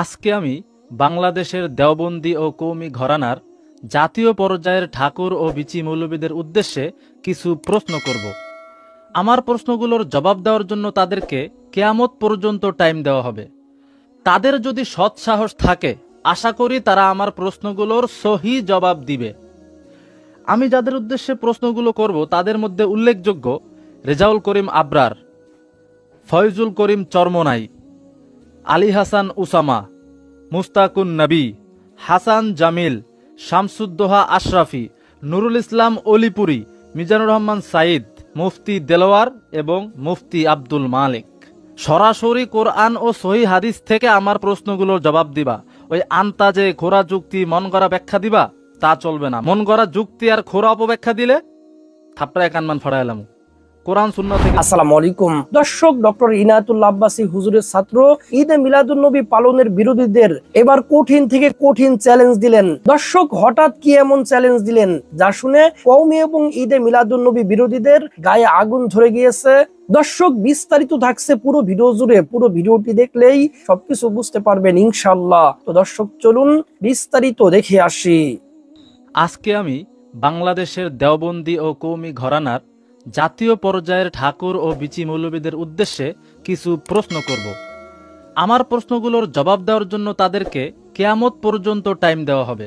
আজকে আমি বাংলাদেশের দেওবন্দি ও কওমি ঘরানার জাতীয় পর্যায়ের ঠাকুর ও বিচি মৌলবীদের উদ্দেশ্যে কিছু প্রশ্ন করব। আমার প্রশ্নগুলোর জবাব দেওয়ার জন্য তাদেরকে কিয়ামত পর্যন্ত টাইম দেওয়া হবে। তাদের যদি সৎ সাহস থাকে, আশা করি তারা আমার প্রশ্নগুলোর সহি জবাব দিবে। আমি যাদের উদ্দেশ্যে প্রশ্নগুলো করব তাদের মধ্যে উল্লেখযোগ্য রেজাউল করিম আবরার, ফয়জুল করিম চরমনাই, আলী হাসান উসামা, মুস্তাকুন নবী, হাসান জামিল, শামসুদ্দোহা আশরাফি, নুরুল ইসলাম অলিপুরি, মিজানুর রহমান সাইদ, মুফতি দেলোয়ার এবং মুফতি আব্দুল মালিক। সরাসরি কোরআন ও সহি হাদিস থেকে আমার প্রশ্নগুলোর জবাব দিবা। ওই আন্তাজে খোরা যুক্তি মন গড়া ব্যাখ্যা দিবা তা চলবে না। মন গড়া যুক্তি আর খোরা অপব্যাখ্যা দিলে থাপড়ায় কানমান ফড়াইলাম। কোরআন সুন্নাহ থেকে। আসসালামু আলাইকুম দর্শক, ডক্টর ইনায়েতুল্লাহ আব্বাসী হুজুরের ছাত্র ঈদে মিলাদুন্নবী পালনের বিরোধীদের এবার কঠিন থেকে কঠিন চ্যালেঞ্জ দিলেন। দর্শক, হঠাৎ কি এমন চ্যালেঞ্জ দিলেন যা শুনে কওমি এবং ঈদে মিলাদুন্নবী বিরোধীদের গায়ে আগুন ধরে গিয়েছে? দর্শক, বিস্তারিত থাকছে পুরো ভিডিও জুড়ে। পুরো ভিডিওটি দেখলেই সবকিছু বুঝতে পারবেন ইনশাআল্লাহ। তো দর্শক, চলুন বিস্তারিত দেখে আসি। আজকে আমি বাংলাদেশের দেওবন্দি ও কওমি ঘরানার জাতীয় পর্যায়ের ঠাকুর ও বিচি মৌলবীদের উদ্দেশ্যে কিছু প্রশ্ন করব। আমার প্রশ্নগুলোর জবাব দেওয়ার জন্য তাদেরকে কিয়ামত পর্যন্ত টাইম দেওয়া হবে।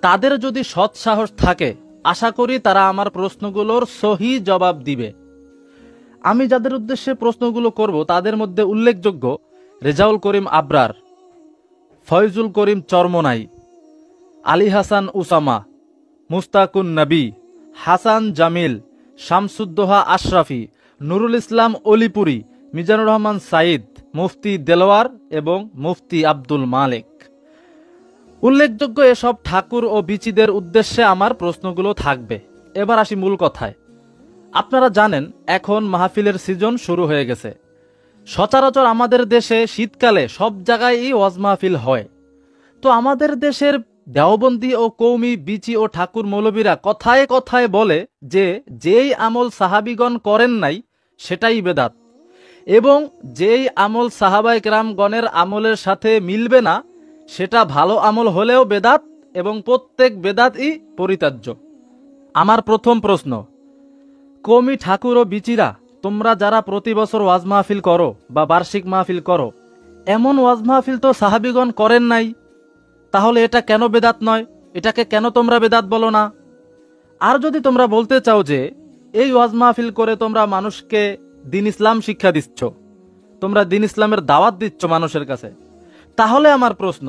তাদের যদি সৎ সাহস থাকে, আশা করি তারা আমার প্রশ্নগুলোর সহি জবাব দিবে। আমি যাদের উদ্দেশ্যে প্রশ্নগুলো করব তাদের মধ্যে উল্লেখযোগ্য রেজাউল করিম আবরার, ফয়জুল করিম চরমনাই, আলী হাসান উসামা, মুস্তাকুন নবী, হাসান জামিল, শামসুদ্দোহা আশরাফি, নুরুল ইসলাম অলিপুরি, মিজানুর রহমান সাইদ, মুফতি দেলোয়ার এবং মুফতি আব্দুল মালিক। উল্লেখযোগ্য এসব ঠাকুর ও বিচিদের উদ্দেশ্যে আমার প্রশ্নগুলো থাকবে। এবার আসি মূল কথায়। আপনারা জানেন এখন মাহফিলের সিজন শুরু হয়ে গেছে। সচরাচর আমাদের দেশে শীতকালে সব জায়গায় ওয়াজ মাহফিল হয়। তো আমাদের দেশের দেওবন্দি ও কওমি বিচি ও ঠাকুর মৌলবীরা কথায় কথায় বলে যে যেই আমল সাহাবিগণ করেন নাই সেটাই বেদাত, এবং যেই আমল সাহাবায়ে কেরামগণের আমলের সাথে মিলবে না সেটা ভালো আমল হলেও বেদাত, এবং প্রত্যেক বেদাতই পরিত্যাজ্য। আমার প্রথম প্রশ্ন, কওমি ঠাকুর ও বিচিরা, তোমরা যারা প্রতি বছর ওয়াজ মাহফিল করো বা বার্ষিক মাহফিল করো, এমন ওয়াজ মাহফিল তো সাহাবিগণ করেন নাই, তাহলে এটা কেন বেদাত নয়? এটাকে কেন তোমরা বেদাত বলো না? আর যদি তোমরা বলতে চাও যে এই ওয়াজ মাহফিল করে তোমরা মানুষকে দিন ইসলাম শিক্ষা দিচ্ছ, তোমরা দিন ইসলামের দাওয়াত দিচ্ছ মানুষের কাছে, তাহলে আমার প্রশ্ন,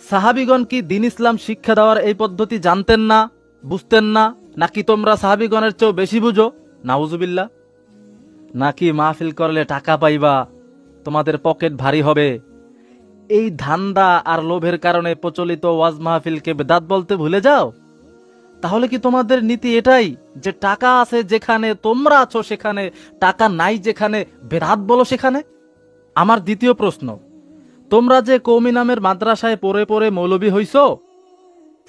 সাহাবিগণ কি দিন ইসলাম শিক্ষা দেওয়ার এই পদ্ধতি জানতেন না, বুঝতেন না, নাকি তোমরা সাহাবিগণের চেয়েও বেশি বুঝো? নাউজুবিল্লাহ। নাকি মাহফিল করলে টাকা পাইবা, তোমাদের পকেট ভারী হবে, এই ধান্দা আর লোভের কারণে প্রচলিত ওয়াজ মাহফিলকে বেদাত বলতে ভুলে যাও? তাহলে কি তোমাদের নীতি এটাই যে টাকা আছে যেখানে তোমরা আছো সেখানে, টাকা নাই যেখানে বেদাত বলো সেখানে? আমার দ্বিতীয় প্রশ্ন, তোমরা যে কওমি নামের মাদ্রাসায় পড়ে পড়ে মৌলবী হইছো,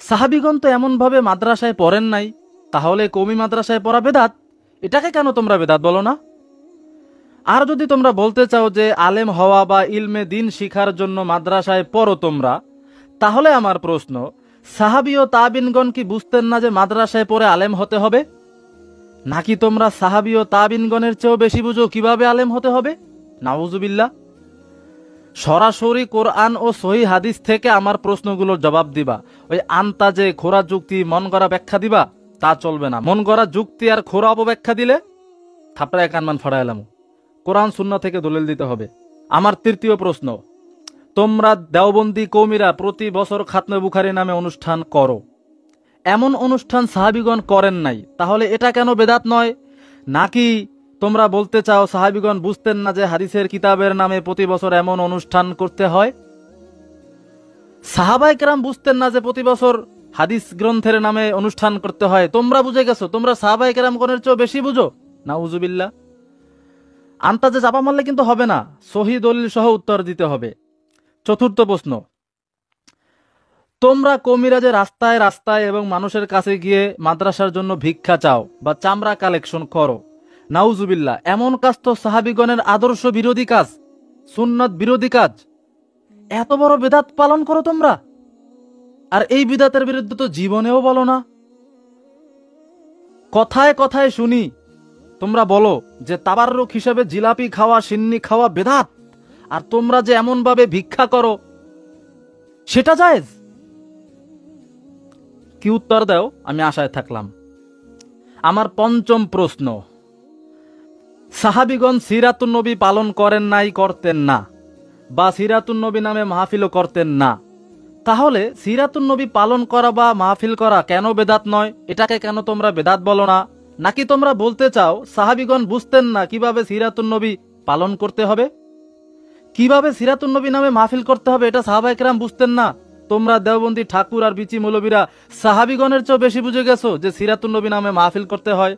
সাহাবিগণ তো এমনভাবে মাদ্রাসায় পড়েন নাই, তাহলে কওমি মাদ্রাসায় পড়া বেদাত, এটাকে কেন তোমরা বেদাত বলো না? আর যদি তোমরা বলতে চাও যে আলেম হওয়া বা ইলমে দিন শিখার জন্য মাদ্রাসায় পড়ো তোমরা, তাহলে আমার প্রশ্ন, সাহাবী ও তাবিনগণ কি বুঝতেন না যে মাদ্রাসায় পড়ে আলেম হতে হবে? নাকি তোমরা সাহাবী ও তাবিনগণের চেয়েও বেশি বুঝো কিভাবে আলেম হতে হবে? নাউজুবিল্লাহ। সরাসরি কোরআন ও সহি হাদিস থেকে আমার প্রশ্নগুলোর জবাব দিবা। ওই আন্তাজে খোরা যুক্তি মন গড়া ব্যাখ্যা দিবা তা চলবে না। মন গড়া যুক্তি আর খোরা অপব্যাখ্যা দিলে থাপড়ায় কানমান ফড়াইলাম। কোরআন সুন্নাহ থেকে দলিল দিতে হবে। আমার তৃতীয় প্রশ্ন, তোমরা দেওবন্দি কওমিরা প্রতি বছর খাতমে বুখারী নামে অনুষ্ঠান করো, এমন অনুষ্ঠান সাহাবিগণ করেন নাই, তাহলে এটা কেন বেদাত নয়? নাকি তোমরা বলতে চাও সাহাবিগণ বুঝতেন না যে হাদিসের কিতাবের নামে প্রতি বছর এমন অনুষ্ঠান করতে হয়? সাহাবায়ে কেরাম বুঝতেন না যে প্রতি বছর হাদিস গ্রন্থের নামে অনুষ্ঠান করতে হয়, তোমরা বুঝে গেছো, তোমরা সাহাবায়ে কেরামগণের চেয়েও বেশি বুঝো? নাউজুবিল্লাহ। আন্তাজে চাপা মারলে কিন্তু হবে না, সহি দলিল সহ উত্তর দিতে হবে। চতুর্থ প্রশ্ন, তোমরা কওমিরা যে রাস্তায় রাস্তায় এবং মানুষের কাছে গিয়ে মাদ্রাসার জন্য ভিক্ষা চাও বা চামড়া কালেকশন করো, নাউজুবিল্লাহ, এমন কাজ তো সাহাবিগণের আদর্শ বিরোধী কাজ, সুন্নাত বিরোধী কাজ। এত বড় বেদাত পালন করো তোমরা, আর এই বিদাতের বিরুদ্ধে তো জীবনেও বলো না। কথায় কথায় শুনি তোমরা বলো যে তাবাররুক হিসেবে জিলাপি খাওয়া, সিন্নি খাওয়া বেদাত, আর তোমরা যে এমন ভাবে ভিক্ষা করো সেটা জায়েজ। কি উত্তর দাও আমি আশায় থাকলাম। আমার পঞ্চম প্রশ্ন, সাহাবীগণ সিরাতুন নবী পালন করেন নাই, করতেন না, বা সিরাতুন নবী নামে মাহফিলও করতেন না, তাহলে সিরাতুন নবী পালন করা বা মাহফিল করা কেন বেদাত নয়? এটাকে কেন তোমরা বেদাত বলো না? নাকি তোমরা বলতে চাও সাহাবীগণ বুঝতেন না কিভাবে সিরাতুন নবী পালন করতে হবে, কিভাবে সিরাতুন নবী নামে মাহফিল করতে হবে এটা সাহাবায়ে কেরাম বুঝতেন না? তোমরা দেওবন্দি ঠাকুর আর বিচি মৌলবীরা সাহাবীগণের চেয়ে বেশি বুঝে গেছো যে সিরাতুন নবী নামে মাহফিল করতে হয়।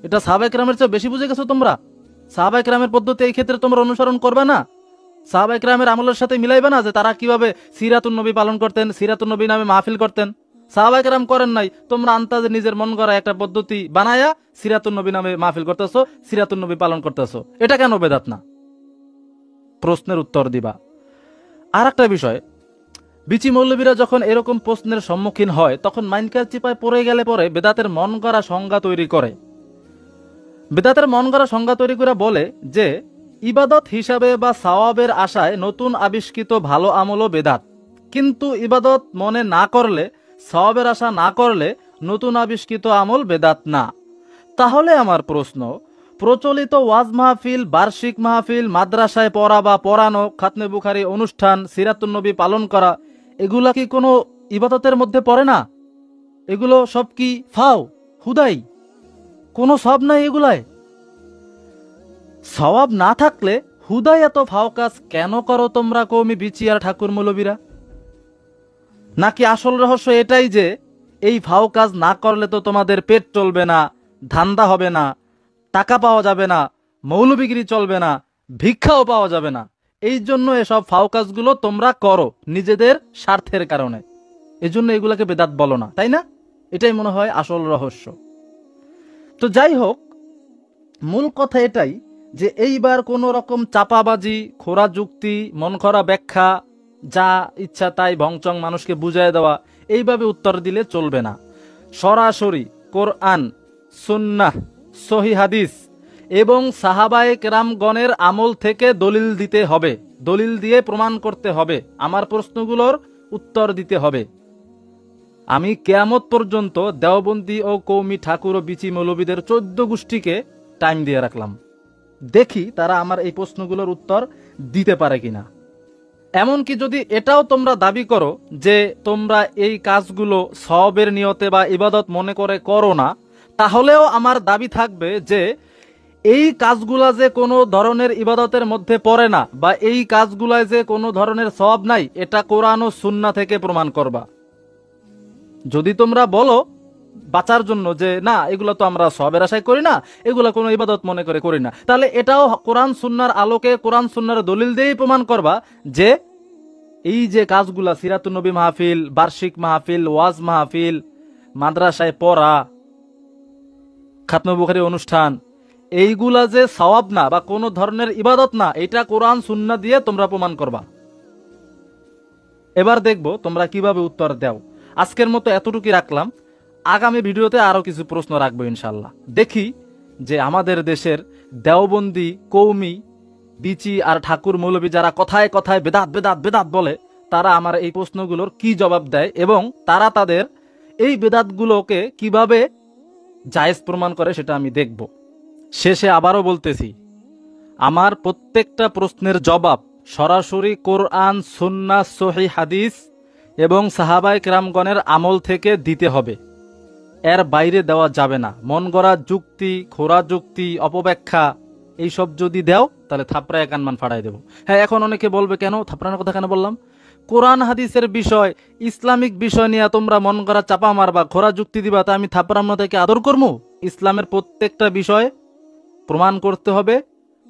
এটা সাহাবায়ে কেরামের চেয়ে বেশি বুঝে গেছো তোমরা। সাহাবায়ে কেরামের পদ্ধতি এই ক্ষেত্রে তোমরা অনুসরণ করবে না? সাহাবায়ে কেরামের আমলের সাথে মিলাইবে না যে তারা কিভাবে সিরাতুন নবী পালন করতেন, সিরাতুন নবী নামে মাহফিল করতেন? সাহাবায়ে কেরাম করেন নাই, তোমরা আন্তাজে নিজের মন গড়া একটা পদ্ধতি বানায়া সিরাতুন নবী নামে মাহফিল করতেছো, সিরাতুন নবী পালন করতেছো। এটা কেন বেদাত না? প্রশ্নের উত্তর দিবা। আর একটা বিষয়, বিচি মৌলবীরা যখন এরকম প্রশ্নের সম্মুখীন হয় তখন মাইনকার চিপায় পড়ে গেলে পরে বেদাতের মন গড়া সংজ্ঞা তৈরি করে। বেদাতের মন গড়া সংজ্ঞা তৈরি করে বলে যে ইবাদত হিসাবে বা সওয়াবের আশায় নতুন আবিষ্কৃত ভালো আমলও বেদাত, কিন্তু ইবাদত মনে না করলে, সওয়াবের আশা না করলে নতুন আবিষ্কৃত আমল বেদাত না। তাহলে আমার প্রশ্ন, প্রচলিত ওয়াজ মাহফিল, বার্ষিক মাহফিল, মাদ্রাসায় পড়া বা পড়ানো, খাতনে বুখারী অনুষ্ঠান, সিরাতুন নবী পালন করা, এগুলা কি কোনো ইবাদতের মধ্যে পড়ে না? এগুলো সব কি ফাও, হুদাই, কোনো সওয়াব নাই এগুলায়? সওয়াব না থাকলে হুদাই এত ফাও কাজ কেন করো তোমরা কওমি বিচি আর ঠাকুর মৌলবীরা? নাকি আসল রহস্য এটাই যে এই ফাও কাজ না করলে তো তোমাদের পেট চলবে না, ধান্দা হবে না, টাকা পাওয়া যাবে না, মৌলবিগিরি চলবে না, ভিক্ষাও পাওয়া যাবে না, এই জন্য এসব ফাও কাজগুলো তোমরা করো নিজেদের স্বার্থের কারণে, এজন্য এগুলাকে বেদাত বলো না, তাই না? এটাই মনে হয় আসল রহস্য। তো যাই হোক, মূল কথা এটাই যে এইবার কোন রকম চাপাবাজি, খোরা যুক্তি, মন করা ব্যাখ্যা, যা ইচ্ছা তাই ভংচং মানুষকে বুঝায় দেওয়া, এইভাবে উত্তর দিলে চলবে না। সরাসরি কোরআন, সুন্নাহ, সহিহ হাদিস এবং সাহাবায়ে কেরামগণের আমল থেকে দলিল দিতে হবে, দলিল দিয়ে প্রমাণ করতে হবে, আমার প্রশ্নগুলোর উত্তর দিতে হবে। আমি কিয়ামত পর্যন্ত দেওবন্দি ও কওমি ঠাকুর ও বিচি মৌলবীদের 14 গোষ্ঠীকে টাইম দিয়ে রাখলাম, দেখি তারা আমার এই প্রশ্নগুলোর উত্তর দিতে পারে কিনা। এমনকি যদি এটাও তোমরা দাবি করো যে তোমরা এই কাজগুলো সওয়াবের নিয়তে বা ইবাদত মনে করে করো না, তাহলেও আমার দাবি থাকবে যে এই কাজগুলা যে কোনো ধরনের ইবাদতের মধ্যে পড়ে না, বা এই কাজগুলায় যে কোনো ধরনের সওয়াব নাই, এটা কোরআন ও সুন্নাহ থেকে প্রমাণ করবা। যদি তোমরা বলো বাঁচার জন্য যে না এগুলো তো আমরা সওয়াবের আশায় করি না, এগুলো কোনো ইবাদত মনে করে করি না, তাহলে এটাও কোরআন সুন্নাহর আলোকে, কোরআন সুন্নাহর দলিল দিয়েই প্রমাণ করবা যে এই যে কাজগুলা, সিরাতুন নবী মাহফিল, বার্ষিক মাহফিল, ওয়াজ মাহফিল, মাদ্রাসায় পড়া, খাতনে বুখারী অনুষ্ঠান, এইগুলা যে সওয়াব না বা কোনো ধরনের ইবাদত না, এটা কোরআন সুন্নাহ দিয়ে তোমরা প্রমাণ করবা। এবার দেখবো তোমরা কিভাবে উত্তর দাও। আজকের মতো এতটুকুই রাখলাম, আগামী ভিডিওতে আরো কিছু প্রশ্ন রাখবো ইনশাল্লাহ। দেখি যে আমাদের দেশের দেওবন্দি, কওমি, বিচি আর ঠাকুর মৌলবী যারা কথায় কথায় বেদাত বেদাত বেদাত বলে, তারা আমার এই প্রশ্নগুলোর কি জবাব দেয় এবং তারা তাদের এই বেদাতগুলোকে কিভাবে জায়েজ প্রমাণ করে সেটা আমি দেখব। শেষে আবারও বলতেছি, আমার প্রত্যেকটা প্রশ্নের জবাব সরাসরি কোরআন, সুন্নাহ, সহিহ হাদিস এবং সাহাবায়ে কেরামগণের আমল থেকে দিতে হবে, এর বাইরে দেওয়া যাবে না। মন গড়া যুক্তি, খোরা যুক্তি, অপব্যাখ্যা এইসব যদি দেও তাহলে থাপড়ায় কানমান ফাড়াই দেবো। হ্যাঁ, এখন অনেকে বলবে কেন থাপড়ানোর কথা কেন বললাম? কোরআন হাদিসের বিষয়, ইসলামিক বিষয় নিয়ে তোমরা মন গড়া চাপা মারবা, খোরা যুক্তি দিবা, তা আমি থাপড়ানো থেকে আদর করবো? ইসলামের প্রত্যেকটা বিষয় প্রমাণ করতে হবে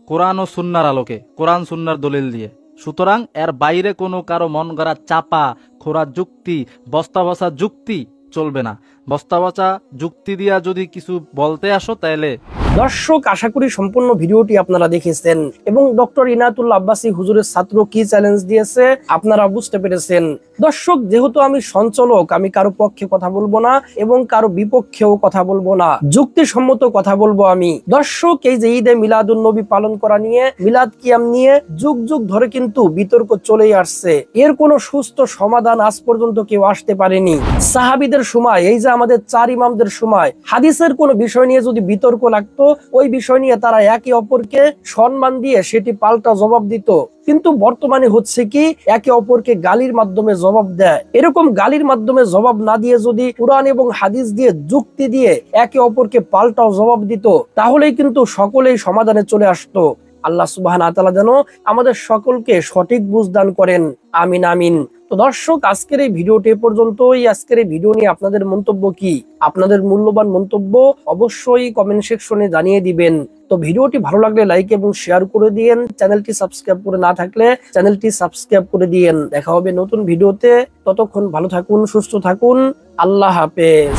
কোরআন ও সুন্নাহর আলোকে, কোরআন সুন্নাহর দলিল দিয়ে। সুতরাং এর বাইরে কোনো কারো মন গড়া চাপা, খোরা যুক্তি, বস্তা বসা যুক্তি চলবে না। বস্তা বসা যুক্তি দিয়া যদি কিছু বলতে আসো তাহলে দর্শক, আশা করি সম্পূর্ণ ভিডিওটি আপনারা দেখেছেন এবং ডক্টর ইনায়েতুল্লাহ আব্বাসী হুজুরের ছাত্র কি চ্যালেঞ্জ দিয়েছে আপনারা বুঝতে পেরেছেন। দর্শক, যেহেতু আমি সঞ্চালক, আমি কারো পক্ষে কথা বলবো না এবং কারো বিপক্ষেও কথা বলবো না, যুক্তিসম্মত কথা বলবো আমি। দর্শক, এই যে ঈদে মিলাদুন নবী পালন করা নিয়ে, মিলাদ কিয়াম নিয়ে যুগ যুগ ধরে কিন্তু বিতর্ক চলেই আসছে। এর কোনো সুস্থ সমাধান আজ পর্যন্ত কেউ আসতে পারেনি। সাহাবীদের সময়, এই যে আমাদের 4 ইমামদের সময়, হাদিসের কোনো বিষয় নিয়ে যদি বিতর্ক লাগতো, ওই বিষয় নিয়ে তারা একে অপরকে সম্মান দিয়ে সেটি পাল্টা জবাব দিত। কিন্তু বর্তমানে হচ্ছে কি, একে অপরকে গালির মাধ্যমে জবাব দেয়। এরকম গালির মাধ্যমে জবাব না দিয়ে যদি কুরআন এবং হাদিস দিয়ে যুক্তি দিয়ে একে অপরকে পাল্টাও জবাব দিত, তাহলেই কিন্তু সকলেই সমাধানে চলে আসতো। আল্লাহ সুবহানাহু ওয়া তাআলা যেন আমাদের সকলকে সঠিক বুঝ দান করেন। আমিন আমিন। তো দর্শক, আজকের এই ভিডিওটি পর্যন্তই। আজকের এই ভিডিও নিয়ে আপনাদের মন্তব্য কি? আপনাদের মূল্যবান মন্তব্য অবশ্যই কমেন্ট সেকশনে জানিয়ে দিবেন। তো ভিডিওটি ভালো লাগলে লাইক এবং শেয়ার করে দিয়েন। চ্যানেলটি সাবস্ক্রাইব করে না থাকলে চ্যানেলটি সাবস্ক্রাইব করে দিয়েন। দেখা হবে নতুন ভিডিওতে। ততক্ষণ ভালো থাকুন, সুস্থ থাকুন। আল্লাহ হাফেজ।